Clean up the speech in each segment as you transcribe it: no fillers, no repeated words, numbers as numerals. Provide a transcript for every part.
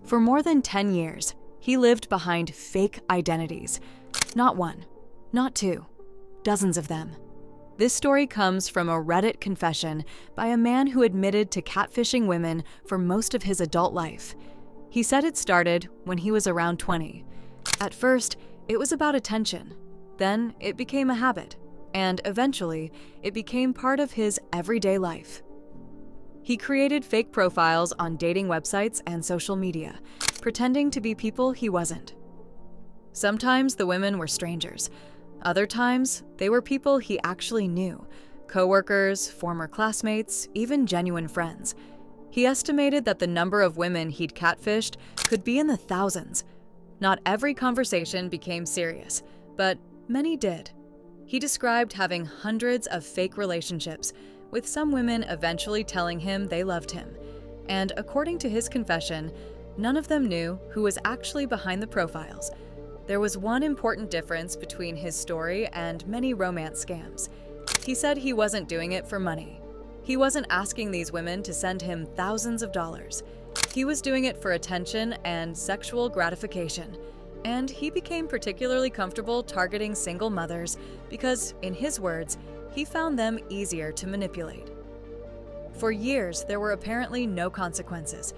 For more than 10 years, he lived behind fake identities. Not one, not two, dozens of them. This story comes from a Reddit confession by a man who admitted to catfishing women for most of his adult life. He said it started when he was around 20. At first, it was about attention. Then it became a habit, and eventually, it became part of his everyday life. He created fake profiles on dating websites and social media, pretending to be people he wasn't. Sometimes the women were strangers. Other times, they were people he actually knew, coworkers, former classmates, even genuine friends. He estimated that the number of women he'd catfished could be in the thousands. Not every conversation became serious, but many did. He described having hundreds of fake relationships, with some women eventually telling him they loved him. And according to his confession, none of them knew who was actually behind the profiles. There was one important difference between his story and many romance scams. He said he wasn't doing it for money. He wasn't asking these women to send him thousands of dollars. He was doing it for attention and sexual gratification. And he became particularly comfortable targeting single mothers because, in his words, he found them easier to manipulate. For years, there were apparently no consequences.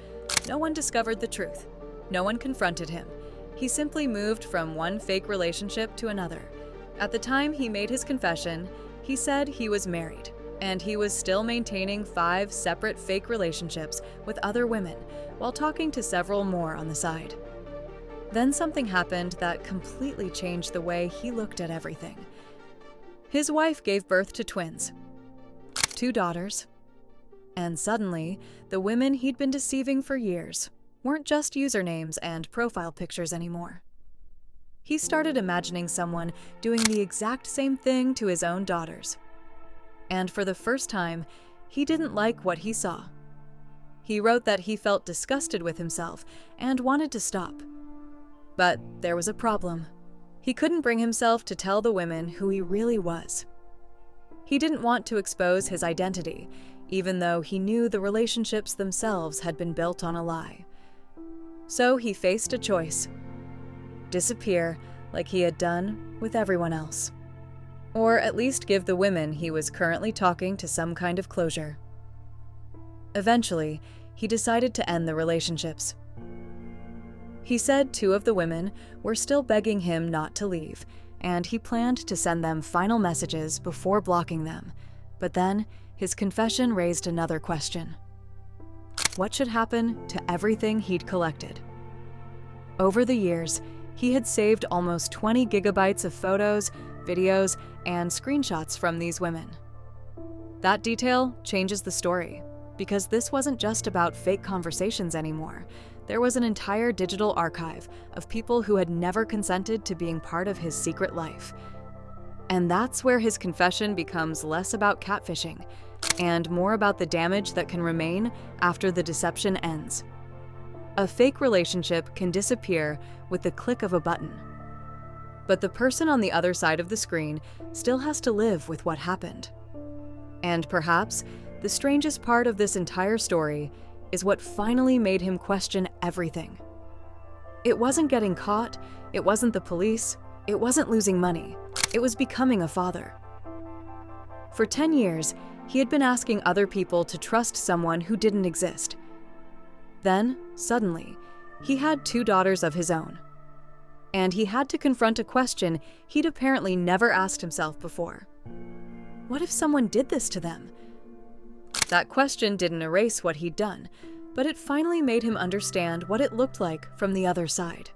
No one discovered the truth. No one confronted him. He simply moved from one fake relationship to another. At the time he made his confession, he said he was married, and he was still maintaining 5 separate fake relationships with other women while talking to several more on the side. Then something happened that completely changed the way he looked at everything. His wife gave birth to twins, 2 daughters, and suddenly, the women he'd been deceiving for years weren't just usernames and profile pictures anymore. He started imagining someone doing the exact same thing to his own daughters. And for the first time, he didn't like what he saw. He wrote that he felt disgusted with himself and wanted to stop. But there was a problem. He couldn't bring himself to tell the women who he really was. He didn't want to expose his identity, even though he knew the relationships themselves had been built on a lie. So he faced a choice: disappear like he had done with everyone else. Or at least give the women he was currently talking to some kind of closure. Eventually, he decided to end the relationships. He said 2 of the women were still begging him not to leave, and he planned to send them final messages before blocking them. But then, his confession raised another question. What should happen to everything he'd collected? Over the years, he had saved almost 20 gigabytes of photos, videos, and screenshots from these women. That detail changes the story, because this wasn't just about fake conversations anymore. There was an entire digital archive of people who had never consented to being part of his secret life. And that's where his confession becomes less about catfishing and more about the damage that can remain after the deception ends. A fake relationship can disappear with the click of a button. But the person on the other side of the screen still has to live with what happened. And perhaps the strangest part of this entire story is what finally made him question everything. It wasn't getting caught, it wasn't the police, it wasn't losing money, it was becoming a father. For 10 years, he had been asking other people to trust someone who didn't exist. Then, suddenly, he had 2 daughters of his own. And he had to confront a question he'd apparently never asked himself before. What if someone did this to them? That question didn't erase what he'd done, but it finally made him understand what it looked like from the other side.